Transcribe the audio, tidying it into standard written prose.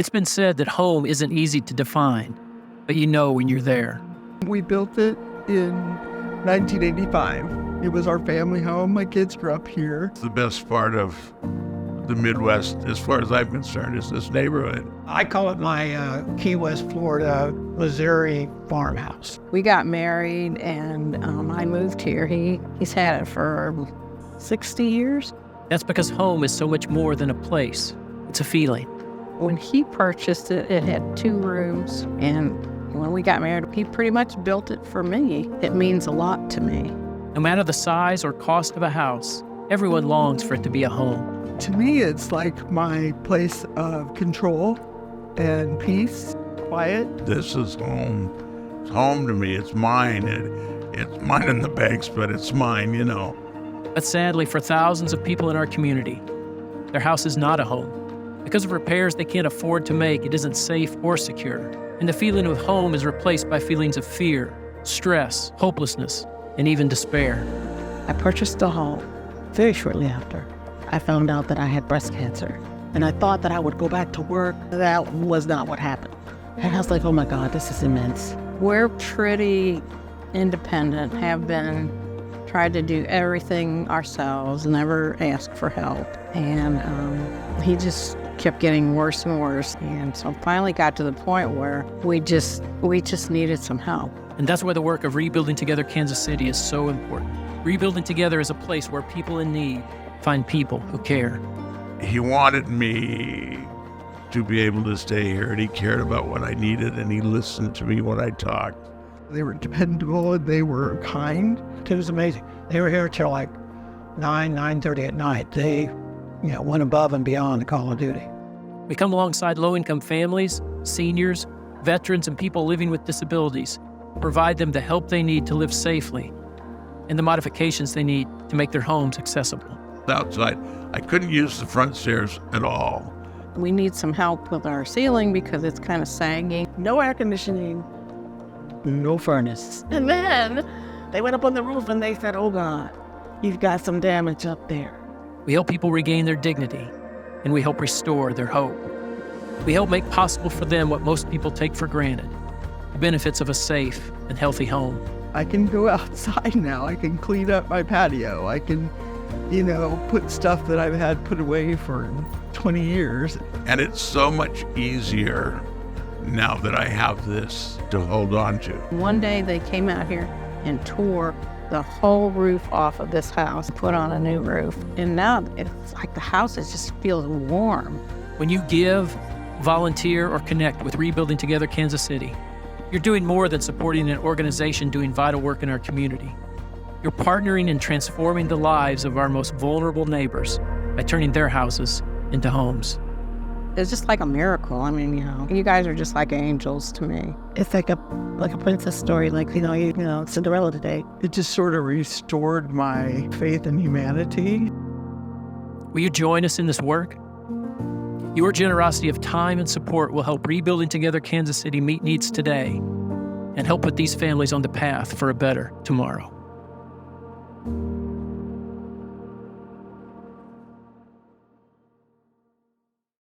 It's been said that home isn't easy to define, but you know when you're there. We built it in 1985. It was our family home. My kids grew up here. The best part of the Midwest, as far as I'm concerned, is this neighborhood. I call it my Key West, Florida, Missouri farmhouse. We got married and I moved here. He's had it for 60 years. That's because home is so much more than a place. It's a feeling. When he purchased it, it had 2 rooms. And when we got married, he pretty much built it for me. It means a lot to me. No matter the size or cost of a house, everyone longs for it to be a home. To me, it's like my place of control and peace, quiet. This is home. It's home to me. It's mine. It's mine in the banks, but it's mine, you know. But sadly, for thousands of people in our community, their house is not a home. Because of repairs they can't afford to make, it isn't safe or secure. And the feeling of home is replaced by feelings of fear, stress, hopelessness, and even despair. I purchased a home. Very shortly after, I found out that I had breast cancer. And I thought that I would go back to work. That was not what happened. And I was like, oh my God, this is immense. We're pretty independent, have been, tried to do everything ourselves, never asked for help. And he just kept getting worse and worse. And so finally got to the point where we just needed some help. And that's why the work of Rebuilding Together Kansas City is so important. Rebuilding Together is a place where people in need find people who care. He wanted me to be able to stay here, and he cared about what I needed, and he listened to me when I talked. They were dependable and they were kind. It was amazing. They were here till like 9:30 at night. They, went above and beyond the call of duty. We come alongside low-income families, seniors, veterans, and people living with disabilities, provide them the help they need to live safely and the modifications they need to make their homes accessible. Outside, I couldn't use the front stairs at all. We need some help with our ceiling because it's kind of sagging. No air conditioning, no furnace. And then they went up on the roof and they said, oh God, you've got some damage up there. We help people regain their dignity, and we help restore their hope. We help make possible for them what most people take for granted, the benefits of a safe and healthy home. I can go outside now. I can clean up my patio. I can, put stuff that I've had put away for 20 years. And it's so much easier now that I have this to hold on to. One day they came out here and tore the whole roof off of this house, put on a new roof. And now it's like the house just feels warm. When you give, volunteer, or connect with Rebuilding Together Kansas City, you're doing more than supporting an organization doing vital work in our community. You're partnering in transforming the lives of our most vulnerable neighbors by turning their houses into homes. It's just like a miracle. I mean, you guys are just like angels to me. It's like a princess story, like, Cinderella today. It just sort of restored my faith in humanity. Will you join us in this work? Your generosity of time and support will help Rebuilding Together Kansas City meet needs today and help put these families on the path for a better tomorrow.